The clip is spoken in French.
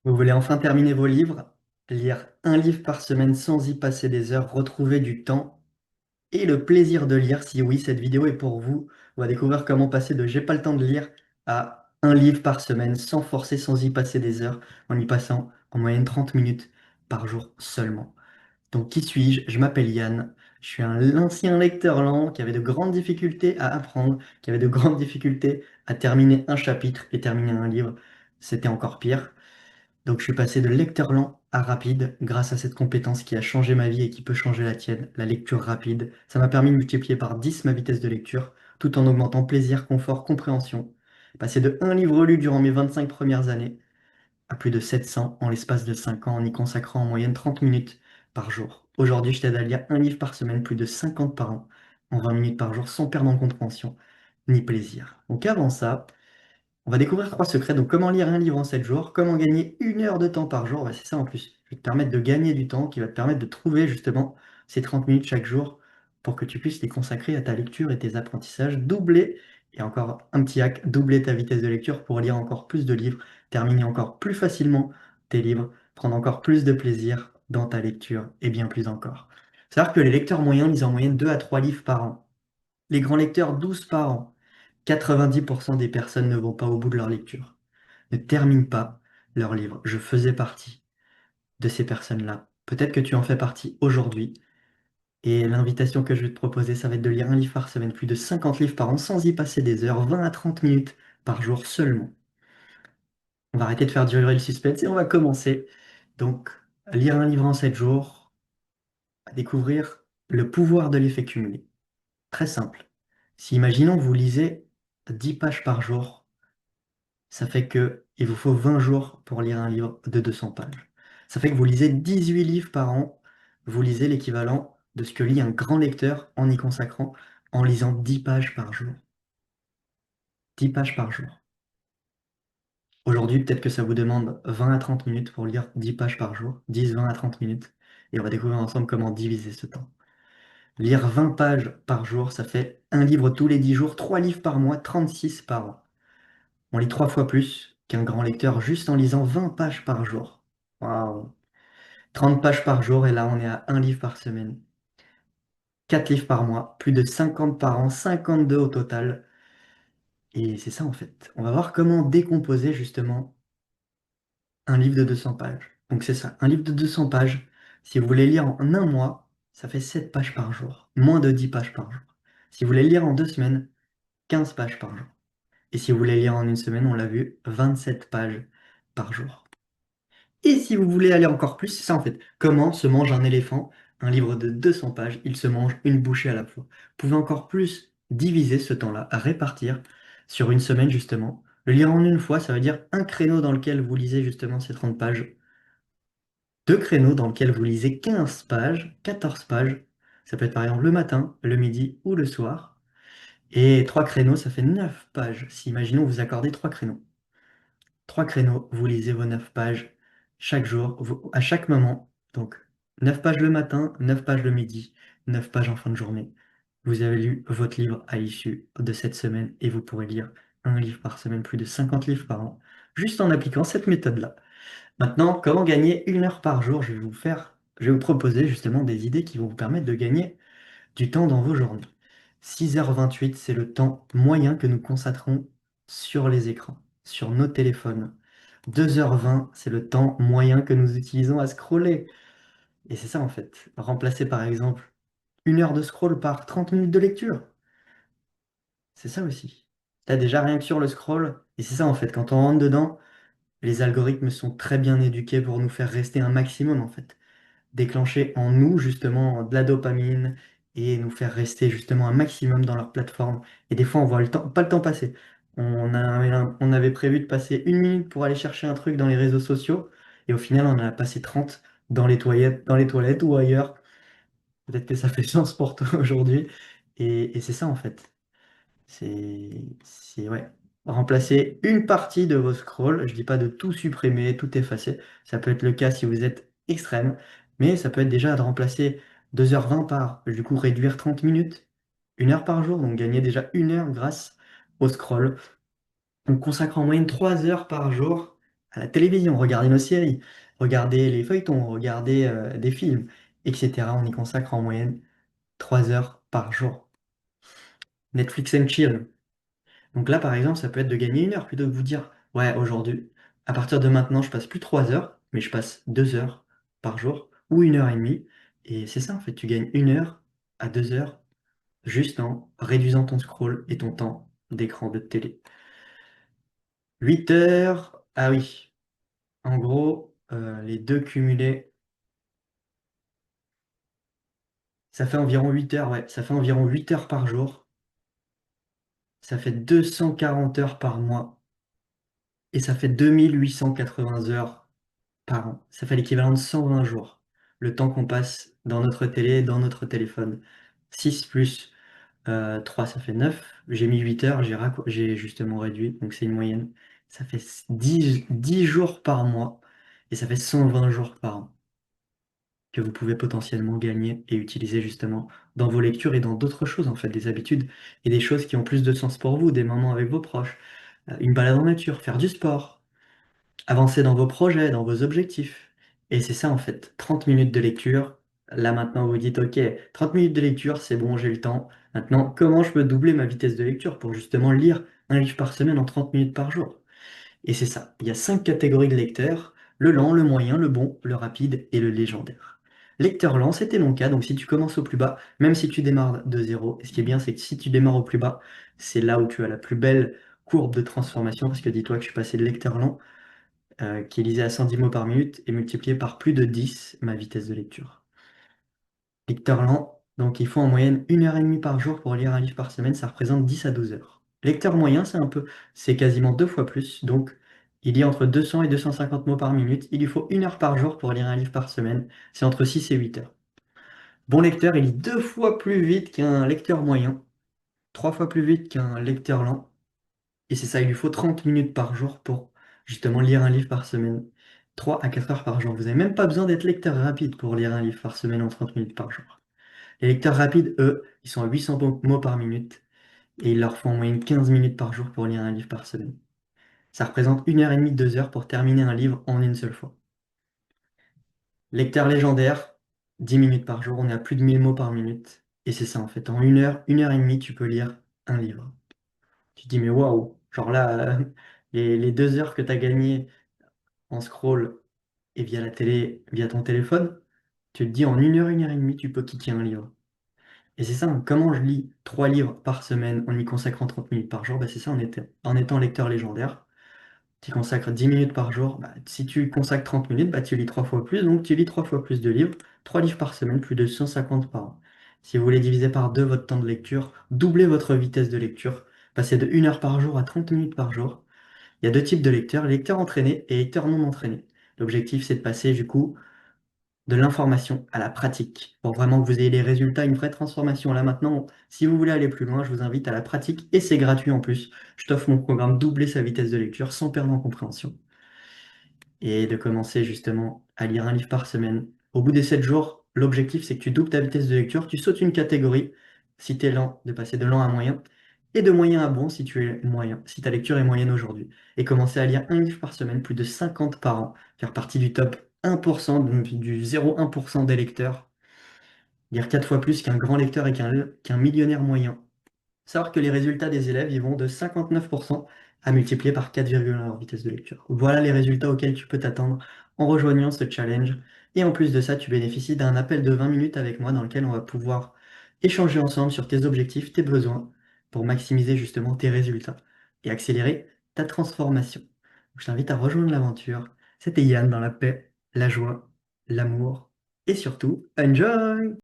Vous voulez enfin terminer vos livres, lire un livre par semaine sans y passer des heures, retrouver du temps et le plaisir de lire. Si oui, cette vidéo est pour vous. On va découvrir comment passer de j'ai pas le temps de lire à un livre par semaine sans forcer, sans y passer des heures, en y passant en moyenne 30 minutes par jour seulement. Donc qui suis-je? Je m'appelle Yann. Je suis un ancien lecteur lent qui avait de grandes difficultés à apprendre, qui avait de grandes difficultés à terminer un chapitre et terminer un livre. C'était encore pire. Donc je suis passé de lecteur lent à rapide grâce à cette compétence qui a changé ma vie et qui peut changer la tienne, la lecture rapide. Ça m'a permis de multiplier par 10 ma vitesse de lecture tout en augmentant plaisir, confort, compréhension. Passer de un livre lu durant mes 25 premières années à plus de 700 en l'espace de 5 ans en y consacrant en moyenne 30 minutes par jour. Aujourd'hui, je t'aide à lire un livre par semaine, plus de 50 par an, en 20 minutes par jour sans perdre en compréhension ni plaisir. Donc avant ça, on va découvrir trois secrets. Donc, comment lire un livre en 7 jours, comment gagner 1 heure de temps par jour. Bah, c'est ça en plus. Je vais te permettre de gagner du temps qui va te permettre de trouver justement ces 30 minutes chaque jour pour que tu puisses les consacrer à ta lecture et tes apprentissages. Doubler, et encore un petit hack, doubler ta vitesse de lecture pour lire encore plus de livres, terminer encore plus facilement tes livres, prendre encore plus de plaisir dans ta lecture et bien plus encore. C'est-à-dire que les lecteurs moyens lisent en moyenne 2 à 3 livres par an. Les grands lecteurs, 12 par an. 90% des personnes ne vont pas au bout de leur lecture, ne terminent pas leur livre. Je faisais partie de ces personnes-là. Peut-être que tu en fais partie aujourd'hui. Et l'invitation que je vais te proposer, ça va être de lire un livre par semaine, plus de 50 livres par an, sans y passer des heures, 20 à 30 minutes par jour seulement. On va arrêter de faire durer le suspense et on va commencer. Donc, lire un livre en 7 jours, à découvrir le pouvoir de l'effet cumulé. Très simple. Si imaginons vous lisez 10 pages par jour, ça fait que il vous faut 20 jours pour lire un livre de 200 pages. Ça fait que vous lisez 18 livres par an. Vous lisez l'équivalent de ce que lit un grand lecteur en y consacrant, en lisant 10 pages par jour. 10 pages par jour. Aujourd'hui, peut-être que ça vous demande 20 à 30 minutes pour lire 10 pages par jour. 10, 20 à 30 minutes. Et on va découvrir ensemble comment diviser ce temps. Lire 20 pages par jour, ça fait un livre tous les 10 jours, 3 livres par mois, 36 par an. On lit 3 fois plus qu'un grand lecteur juste en lisant 20 pages par jour. Waouh! 30 pages par jour et là on est à un livre par semaine. 4 livres par mois, plus de 50 par an, 52 au total. Et c'est ça en fait. On va voir comment décomposer justement un livre de 200 pages. Donc c'est ça, un livre de 200 pages, si vous voulez lire en un mois, ça fait 7 pages par jour, moins de 10 pages par jour. Si vous voulez lire en 2 semaines, 15 pages par jour. Et si vous voulez lire en une semaine, on l'a vu, 27 pages par jour. Et si vous voulez aller encore plus, c'est ça en fait. Comment se mange un éléphant? Un livre de 200 pages, il se mange une bouchée à la fois. Vous pouvez encore plus diviser ce temps-là, à répartir sur une semaine justement. Le lire en une fois, ça veut dire un créneau dans lequel vous lisez justement ces 30 pages, deux créneaux dans lesquels vous lisez 15 pages, 14 pages. Ça peut être par exemple le matin, le midi ou le soir. Et trois créneaux, ça fait 9 pages. Si imaginons vous accordez trois créneaux. Trois créneaux, vous lisez vos 9 pages chaque jour, à chaque moment. Donc, 9 pages le matin, 9 pages le midi, 9 pages en fin de journée. Vous avez lu votre livre à l'issue de cette semaine et vous pourrez lire un livre par semaine, plus de 50 livres par an, juste en appliquant cette méthode-là. Maintenant, comment gagner 1 heure par jour? Je vais vous proposer justement des idées qui vont vous permettre de gagner du temps dans vos journées. 6h28, c'est le temps moyen que nous consacrons sur les écrans, sur nos téléphones. 2h20, c'est le temps moyen que nous utilisons à scroller. Et c'est ça en fait. Remplacer par exemple 1 heure de scroll par 30 minutes de lecture. C'est ça aussi. T'as déjà rien que sur le scroll. Et c'est ça en fait. Quand on rentre dedans, les algorithmes sont très bien éduqués pour nous faire rester un maximum en fait. Déclencher en nous justement de la dopamine et nous faire rester justement un maximum dans leur plateforme. Et des fois, on voit le temps, pas le temps passer. On avait prévu de passer 1 minute pour aller chercher un truc dans les réseaux sociaux et au final, on en a passé 30 dans les toilettes ou ailleurs. Peut-être que ça fait sens pour toi aujourd'hui. Et c'est ça en fait. Ouais. Remplacer une partie de vos scrolls. Je dis pas de tout supprimer, tout effacer. Ça peut être le cas si vous êtes extrême, mais ça peut être déjà de remplacer 2h20 par, du coup, réduire 30 minutes, 1 heure par jour, donc gagner déjà 1 heure grâce au scroll. On consacre en moyenne 3 heures par jour à la télévision, regarder nos séries, regarder les feuilletons, regarder des films, etc. On y consacre en moyenne 3 heures par jour. Netflix and chill. Donc là, par exemple, ça peut être de gagner 1 heure plutôt que de vous dire, ouais, aujourd'hui, à partir de maintenant, je passe plus 3 heures, mais je passe 2 heures par jour ou 1 heure et demie. Et c'est ça, en fait, tu gagnes 1 heure à 2 heures juste en réduisant ton scroll et ton temps d'écran de télé. 8 heures, ah oui, en gros, les deux cumulés, ça fait environ 8 heures, ouais, ça fait environ 8 heures par jour, ça fait 240 heures par mois, et ça fait 2880 heures par an. Ça fait l'équivalent de 120 jours, le temps qu'on passe dans notre télé, dans notre téléphone. 6 plus 3, ça fait 9. J'ai mis 8 heures, j'ai justement réduit, donc c'est une moyenne. Ça fait 10 jours par mois, et ça fait 120 jours par an que vous pouvez potentiellement gagner et utiliser justement dans vos lectures et dans d'autres choses, en fait, des habitudes et des choses qui ont plus de sens pour vous, des moments avec vos proches, une balade en nature, faire du sport, avancer dans vos projets, dans vos objectifs. Et c'est ça, en fait, 30 minutes de lecture. Là, maintenant, vous dites, OK, 30 minutes de lecture, c'est bon, j'ai le temps. Maintenant, comment je peux doubler ma vitesse de lecture pour justement lire un livre par semaine en 30 minutes par jour? Et c'est ça. Il y a 5 catégories de lecteurs: le lent, le moyen, le bon, le rapide et le légendaire. Lecteur lent, c'était mon cas, donc si tu commences au plus bas, même si tu démarres de zéro, ce qui est bien, c'est que si tu démarres au plus bas, c'est là où tu as la plus belle courbe de transformation, parce que dis-toi que je suis passé de lecteur lent, qui lisait à 110 mots par minute, et multiplié par plus de 10 ma vitesse de lecture. Lecteur lent, donc il faut en moyenne 1 heure et demie par jour pour lire un livre par semaine, ça représente 10 à 12 heures. Lecteur moyen, c'est quasiment 2 fois plus, donc il lit entre 200 et 250 mots par minute, il lui faut 1 heure par jour pour lire un livre par semaine, c'est entre 6 et 8 heures. Bon lecteur, il lit 2 fois plus vite qu'un lecteur moyen, 3 fois plus vite qu'un lecteur lent, et c'est ça, il lui faut 30 minutes par jour pour justement lire un livre par semaine, 3 à 4 heures par jour. Vous n'avez même pas besoin d'être lecteur rapide pour lire un livre par semaine en 30 minutes par jour. Les lecteurs rapides, eux, ils sont à 800 mots par minute et il leur faut en moyenne 15 minutes par jour pour lire un livre par semaine. Ça représente 1 heure et demie, 2 heures pour terminer un livre en une seule fois. Lecteur légendaire, 10 minutes par jour, on est à plus de 1000 mots par minute. Et c'est ça en fait, en 1 heure, 1 heure et demie, tu peux lire un livre. Tu te dis, mais waouh, genre là, les 2 heures que tu as gagnées en scroll et via la télé, via ton téléphone, tu te dis en 1 heure, 1 heure et demie, tu peux kicker un livre. Et c'est ça, hein, comment je lis 3 livres par semaine en y consacrant 30 minutes par jour, bah c'est ça en étant lecteur légendaire. Tu y consacres 10 minutes par jour, bah, si tu consacres 30 minutes, bah, tu lis 3 fois plus, donc tu lis 3 fois plus de livres, 3 livres par semaine, plus de 150 par an. Si vous voulez diviser par 2 votre temps de lecture, doubler votre vitesse de lecture, passer de 1 heure par jour à 30 minutes par jour. Il y a 2 types de lecteurs, lecteurs entraînés et lecteurs non entraînés. L'objectif, c'est de passer du coup de l'information à la pratique pour vraiment que vous ayez les résultats, une vraie transformation. Là maintenant, si vous voulez aller plus loin, je vous invite à la pratique et c'est gratuit en plus. Je t'offre mon programme Doubler sa vitesse de lecture sans perdre en compréhension et de commencer justement à lire un livre par semaine. Au bout des 7 jours, l'objectif c'est que tu doubles ta vitesse de lecture, tu sautes une catégorie si tu es lent, de passer de lent à moyen, et de moyen à bon si tu es moyen, si ta lecture est moyenne aujourd'hui. Et commencer à lire un livre par semaine, plus de 50 par an, faire partie du top 1%, du 0,1% des lecteurs, lire 4 fois plus qu'un grand lecteur et qu'un millionnaire moyen. Savoir que les résultats des élèves, ils vont de 59% à multiplier par 4,1 leur vitesse de lecture. Voilà les résultats auxquels tu peux t'attendre en rejoignant ce challenge. Et en plus de ça, tu bénéficies d'un appel de 20 minutes avec moi dans lequel on va pouvoir échanger ensemble sur tes objectifs, tes besoins, pour maximiser justement tes résultats et accélérer ta transformation. Je t'invite à rejoindre l'aventure. C'était Yann dans la paix, la joie, l'amour et surtout, enjoy!